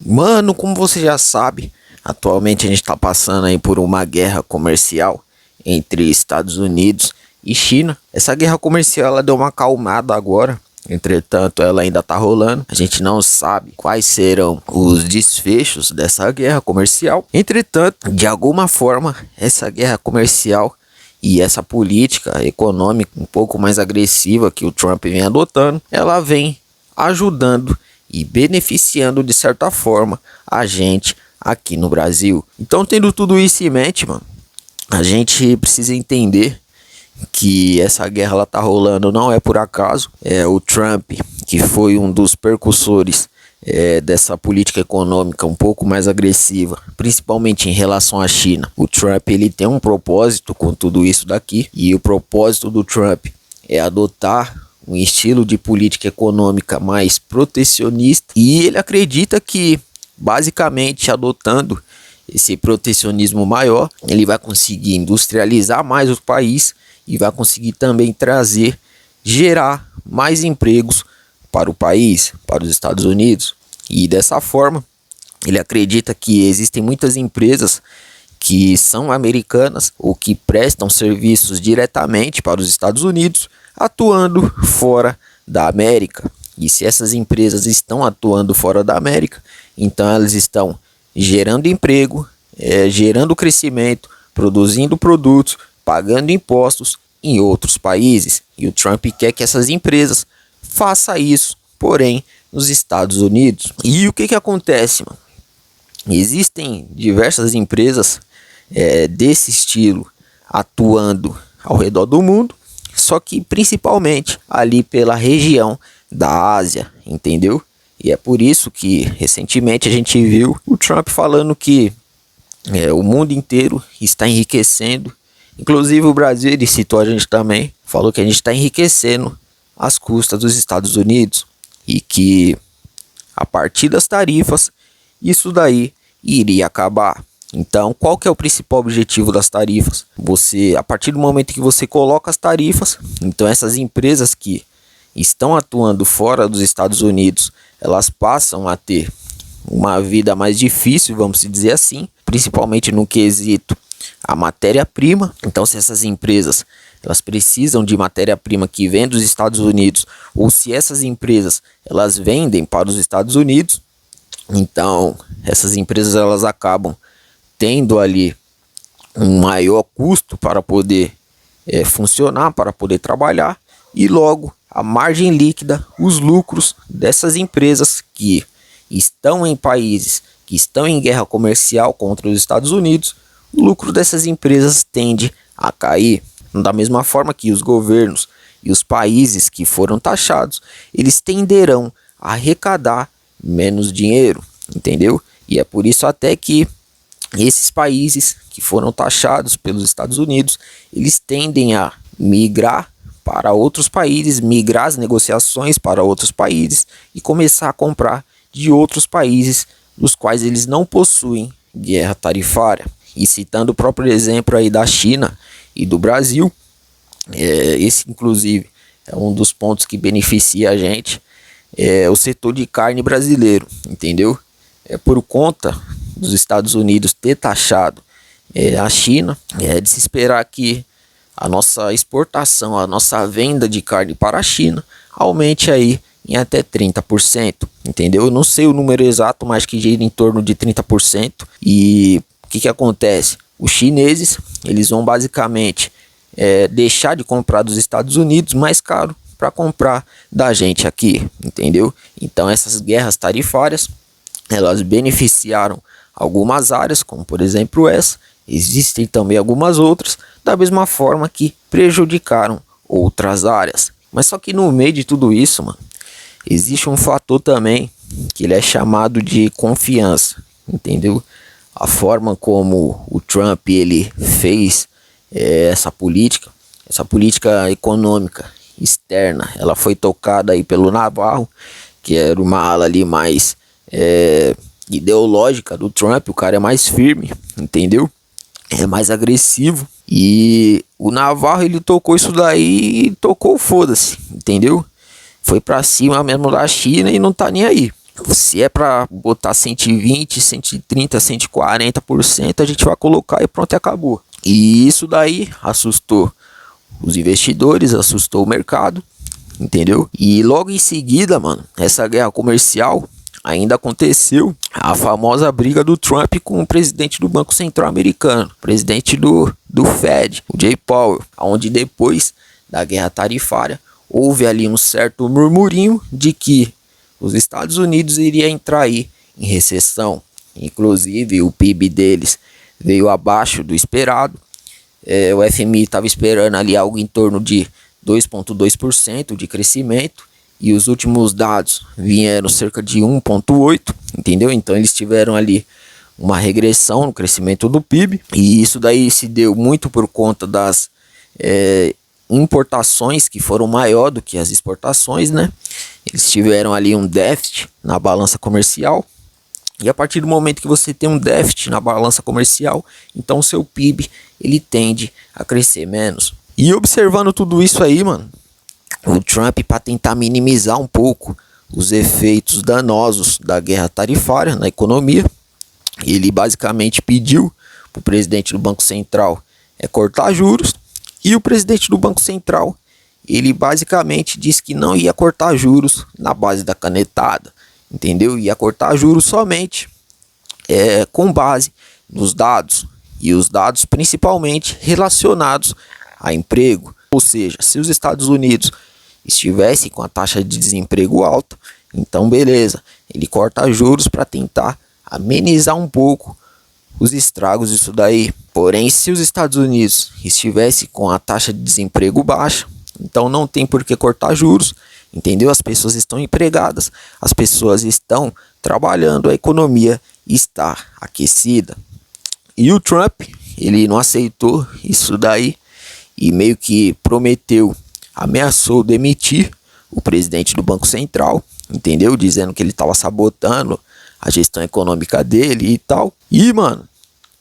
Mano, como você já sabe, atualmente a gente está passando aí por uma guerra comercial entre Estados Unidos e China. Essa guerra comercial ela deu uma acalmada agora. Entretanto, ela ainda tá rolando. A gente não sabe quais serão os desfechos dessa guerra comercial. Entretanto, de alguma forma, essa guerra comercial e essa política econômica um pouco mais agressiva que o Trump vem adotando, ela vem ajudando e beneficiando de certa forma a gente aqui no Brasil. Então, tendo tudo isso em mente, mano, a gente precisa entender que essa guerra ela tá rolando não é por acaso. O Trump, que foi um dos percussores dessa política econômica um pouco mais agressiva, principalmente em relação à China. O Trump ele tem um propósito com tudo isso daqui, e o propósito do Trump é adotar um estilo de política econômica mais protecionista, e ele acredita que basicamente adotando esse protecionismo maior, ele vai conseguir industrializar mais o país e vai conseguir também gerar mais empregos para o país, para os Estados Unidos. E dessa forma, ele acredita que existem muitas empresas que são americanas ou que prestam serviços diretamente para os Estados Unidos, atuando fora da América. E se essas empresas estão atuando fora da América, então elas estão gerando emprego, gerando crescimento, produzindo produtos, pagando impostos em outros países. E o Trump quer que essas empresas façam isso, porém, nos Estados Unidos. E o que acontece, mano? Existem diversas empresas desse estilo atuando ao redor do mundo, só que principalmente ali pela região da Ásia, entendeu? E é por isso que recentemente a gente viu o Trump falando que o mundo inteiro está enriquecendo. Inclusive o Brasil, ele citou a gente também, falou que a gente está enriquecendo às custas dos Estados Unidos e que a partir das tarifas isso daí iria acabar. Então, qual que é o principal objetivo das tarifas? A partir do momento que você coloca as tarifas, então essas empresas que estão atuando fora dos Estados Unidos, elas passam a ter uma vida mais difícil, vamos dizer assim, principalmente no quesito a matéria-prima. Então, se essas empresas elas precisam de matéria-prima que vem dos Estados Unidos, ou se essas empresas elas vendem para os Estados Unidos, então essas empresas elas acabam tendo ali um maior custo para poder funcionar, para poder trabalhar, e logo a margem líquida, os lucros dessas empresas que estão em países que estão em guerra comercial contra os Estados Unidos, o lucro dessas empresas tende a cair. Da mesma forma que os governos e os países que foram taxados, eles tenderão a arrecadar menos dinheiro, entendeu? E é por isso até que esses países que foram taxados pelos Estados Unidos, eles tendem a migrar para outros países, migrar as negociações para outros países e começar a comprar de outros países dos quais eles não possuem guerra tarifária. E citando o próprio exemplo aí da China e do Brasil, esse inclusive é um dos pontos que beneficia a gente, o setor de carne brasileiro, entendeu? Por conta dos Estados Unidos ter taxado a China, é de se esperar que a nossa exportação, a nossa venda de carne para a China aumente aí em até 30%, entendeu? Eu não sei o número exato, mas que gira em torno de 30%. E o que acontece? Os chineses, eles vão basicamente deixar de comprar dos Estados Unidos mais caro para comprar da gente aqui, entendeu? Então essas guerras tarifárias, elas beneficiaram algumas áreas, como por exemplo essa. Existem também algumas outras, da mesma forma que prejudicaram outras áreas. Mas só que no meio de tudo isso, mano, existe um fator também que ele é chamado de confiança, entendeu? A forma como o Trump ele fez essa política econômica externa, ela foi tocada aí pelo Navarro, que era uma ala ali mais ideológica do Trump. O cara é mais firme, entendeu? É mais agressivo. E o Navarro ele tocou isso daí e tocou foda-se, entendeu? Foi pra cima mesmo da China e não tá nem aí. Se é para botar 120, 130, 140%, a gente vai colocar e pronto, e acabou. E isso daí assustou os investidores, assustou o mercado, entendeu? E logo em seguida, mano, essa guerra comercial ainda aconteceu a famosa briga do Trump com o presidente do Banco Central americano, presidente do Fed, o Jay Powell, onde depois da guerra tarifária houve ali um certo murmurinho de que os Estados Unidos iria entrar aí em recessão. Inclusive o PIB deles veio abaixo do esperado. O FMI estava esperando ali algo em torno de 2,2% de crescimento. E os últimos dados vieram cerca de 1,8%, entendeu? Então eles tiveram ali uma regressão no crescimento do PIB. E isso daí se deu muito por conta das importações que foram maior do que as exportações, né? Eles tiveram ali um déficit na balança comercial. E a partir do momento que você tem um déficit na balança comercial, então o seu PIB ele tende a crescer menos. E observando tudo isso aí, mano, o Trump, para tentar minimizar um pouco os efeitos danosos da guerra tarifária na economia, ele basicamente pediu para o presidente do Banco Central cortar juros. E o presidente do Banco Central, ele basicamente disse que não ia cortar juros na base da canetada, entendeu? Ia cortar juros somente com base nos dados, e os dados principalmente relacionados a emprego. Ou seja, se os Estados Unidos estivessem com a taxa de desemprego alta, então beleza, ele corta juros para tentar amenizar um pouco os estragos disso daí. Porém, se os Estados Unidos estivessem com a taxa de desemprego baixa, então não tem por que cortar juros, entendeu? As pessoas estão empregadas, as pessoas estão trabalhando, a economia está aquecida. E o Trump, ele não aceitou isso daí e meio que prometeu, ameaçou demitir o presidente do Banco Central, entendeu? Dizendo que ele estava sabotando a gestão econômica dele e tal. E, mano,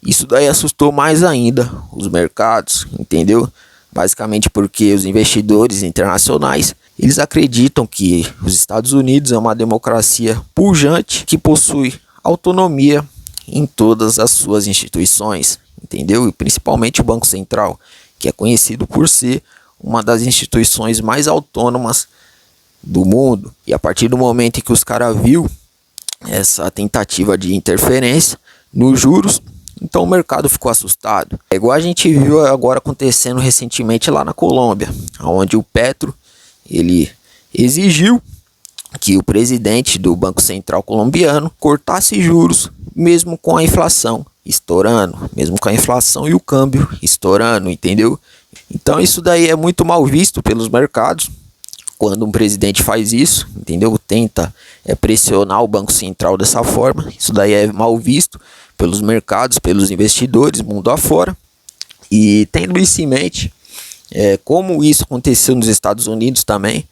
isso daí assustou mais ainda os mercados, entendeu? Basicamente porque os investidores internacionais, eles acreditam que os Estados Unidos é uma democracia pujante que possui autonomia em todas as suas instituições, entendeu? E principalmente o Banco Central, que é conhecido por ser uma das instituições mais autônomas do mundo. E a partir do momento em que os caras viu essa tentativa de interferência nos juros, então o mercado ficou assustado. É igual a gente viu agora acontecendo recentemente lá na Colômbia, onde o Petro, ele exigiu que o presidente do Banco Central colombiano cortasse juros, mesmo com a inflação estourando, mesmo com a inflação e o câmbio estourando, entendeu? Então isso daí é muito mal visto pelos mercados, quando um presidente faz isso, entendeu? Tenta pressionar o Banco Central dessa forma, isso daí é mal visto pelos mercados, pelos investidores, mundo afora. E tendo isso em mente, como isso aconteceu nos Estados Unidos também,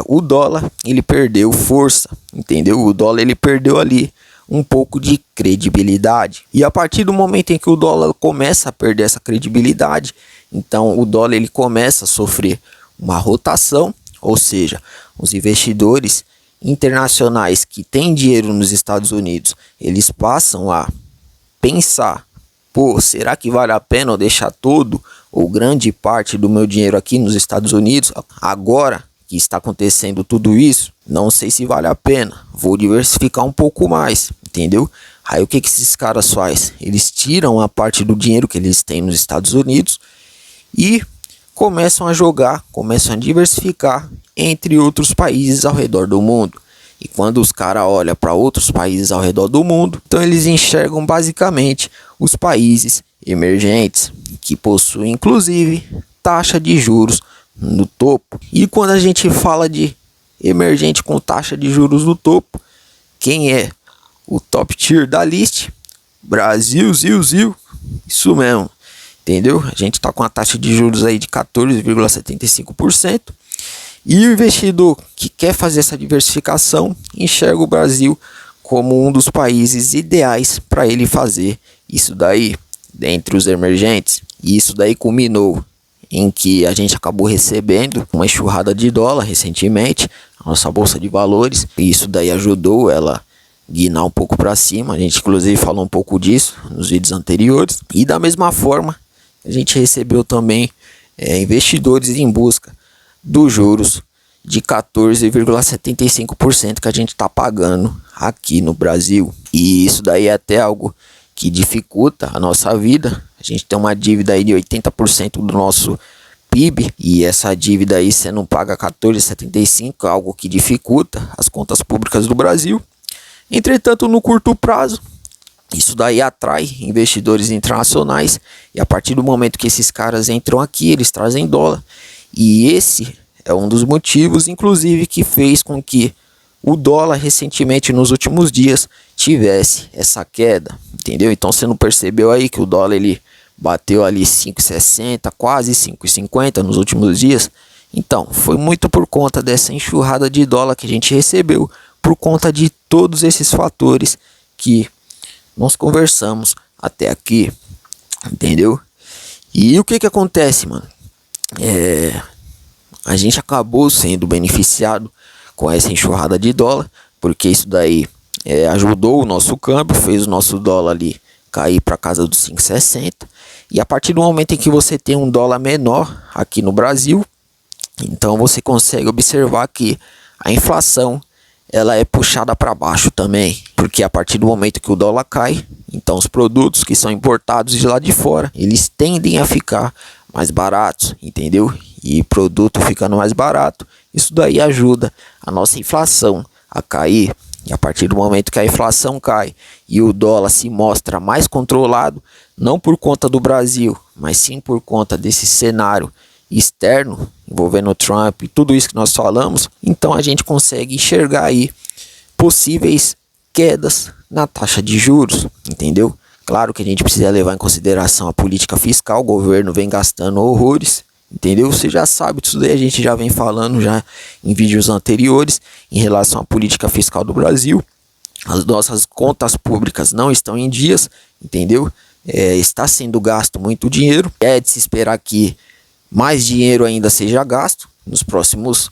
o dólar ele perdeu força, entendeu? O dólar ele perdeu ali um pouco de credibilidade. E a partir do momento em que o dólar começa a perder essa credibilidade, então o dólar ele começa a sofrer uma rotação, ou seja, os investidores internacionais que têm dinheiro nos Estados Unidos, eles passam a pensar: pô, será que vale a pena eu deixar todo ou grande parte do meu dinheiro aqui nos Estados Unidos? Agora que está acontecendo tudo isso, não sei se vale a pena, vou diversificar um pouco mais, entendeu? Aí o que esses caras fazem? Eles tiram a parte do dinheiro que eles têm nos Estados Unidos e começam a jogar, começam a diversificar entre outros países ao redor do mundo. E quando os caras olham para outros países ao redor do mundo, então eles enxergam basicamente os países emergentes, que possuem inclusive taxa de juros no topo. E quando a gente fala de emergente com taxa de juros no topo, quem é o top tier da lista? Brasil, isso mesmo, entendeu? A gente tá com a taxa de juros aí de 14,75%. E o investidor que quer fazer essa diversificação enxerga o Brasil como um dos países ideais para ele fazer isso daí, dentre os emergentes. E isso daí culminou em que a gente acabou recebendo uma enxurrada de dólar recentemente, a nossa bolsa de valores, e isso daí ajudou ela guinar um pouco para cima. A gente inclusive falou um pouco disso nos vídeos anteriores. E da mesma forma, a gente recebeu também investidores em busca dos juros de 14,75% que a gente está pagando aqui no Brasil. E isso daí é até algo que dificulta a nossa vida. A gente tem uma dívida aí de 80% do nosso PIB, e essa dívida aí sendo paga 14,75% é algo que dificulta as contas públicas do Brasil. Entretanto, no curto prazo, isso daí atrai investidores internacionais, e a partir do momento que esses caras entram aqui, eles trazem dólar. E esse é um dos motivos, inclusive, que fez com que o dólar recentemente, nos últimos dias, tivesse essa queda, entendeu? Então você não percebeu aí que o dólar ele bateu ali 5,60, quase 5,50 nos últimos dias? Então, foi muito por conta dessa enxurrada de dólar que a gente recebeu, por conta de todos esses fatores que nós conversamos até aqui, entendeu? E o que que acontece, mano? A gente acabou sendo beneficiado com essa enxurrada de dólar, porque isso daí ajudou o nosso câmbio, fez o nosso dólar ali cair para casa dos 5,60. E a partir do momento em que você tem um dólar menor aqui no Brasil, então você consegue observar que a inflação ela é puxada para baixo também, porque a partir do momento que o dólar cai, então os produtos que são importados de lá de fora, eles tendem a ficar mais baratos, entendeu? E produto ficando mais barato, isso daí ajuda a nossa inflação a cair. E a partir do momento que a inflação cai e o dólar se mostra mais controlado, não por conta do Brasil, mas sim por conta desse cenário externo envolvendo o Trump e tudo isso que nós falamos, então a gente consegue enxergar aí possíveis quedas na taxa de juros, entendeu? Claro que a gente precisa levar em consideração a política fiscal, o governo vem gastando horrores, entendeu? Você já sabe disso daí, a gente já vem falando já em vídeos anteriores em relação à política fiscal do Brasil. As nossas contas públicas não estão em dias, entendeu? Está sendo gasto muito dinheiro, é de se esperar que mais dinheiro ainda seja gasto nos próximos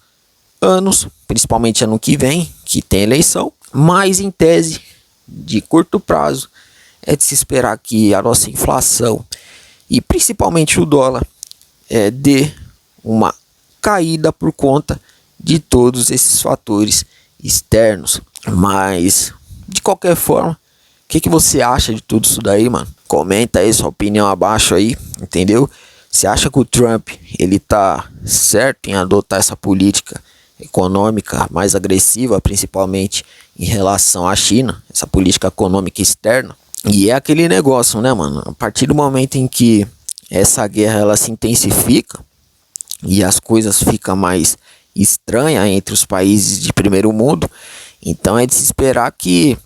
anos, principalmente ano que vem, que tem eleição. Mas em tese, de curto prazo, é de se esperar que a nossa inflação e principalmente o dólar dê uma caída por conta de todos esses fatores externos. Mas de qualquer forma, o que você acha de tudo isso daí, mano? Comenta aí sua opinião abaixo aí, entendeu? Você acha que o Trump ele tá certo em adotar essa política econômica mais agressiva, principalmente em relação à China, essa política econômica externa? E é aquele negócio, né, mano? A partir do momento em que essa guerra ela se intensifica e as coisas ficam mais estranhas entre os países de primeiro mundo, então é de se esperar que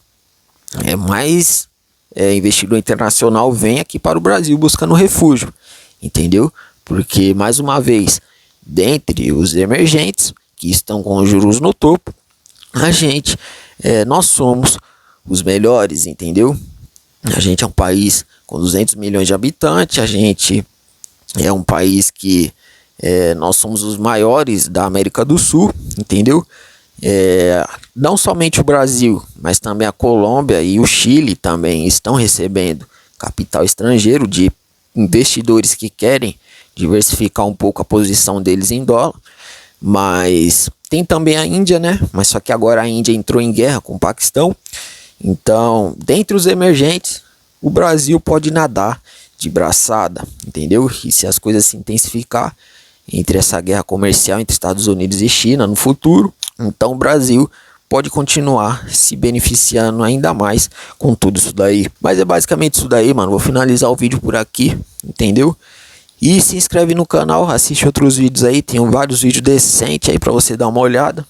mais investidor internacional venha aqui para o Brasil buscando refúgio, entendeu? Porque, mais uma vez, dentre os emergentes que estão com os juros no topo, nós somos os melhores, entendeu? A gente é um país com 200 milhões de habitantes, a gente é um país que nós somos os maiores da América do Sul, entendeu? Não somente o Brasil, mas também a Colômbia e o Chile também estão recebendo capital estrangeiro de investidores que querem diversificar um pouco a posição deles em dólar. Mas tem também a Índia, né? Mas só que agora a Índia entrou em guerra com o Paquistão. Então, dentre os emergentes, o Brasil pode nadar de braçada, entendeu? E se as coisas se intensificar entre essa guerra comercial entre Estados Unidos e China no futuro, então o Brasil pode continuar se beneficiando ainda mais com tudo isso daí. Mas é basicamente isso daí, mano. Vou finalizar o vídeo por aqui, entendeu? E se inscreve no canal, assiste outros vídeos aí. Tem vários vídeos decentes aí pra você dar uma olhada.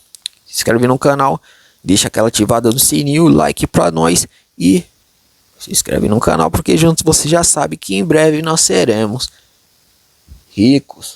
Se inscreve no canal, deixa aquela ativada no sininho, like pra nós e se inscreve no canal, porque juntos você já sabe que em breve nós seremos ricos.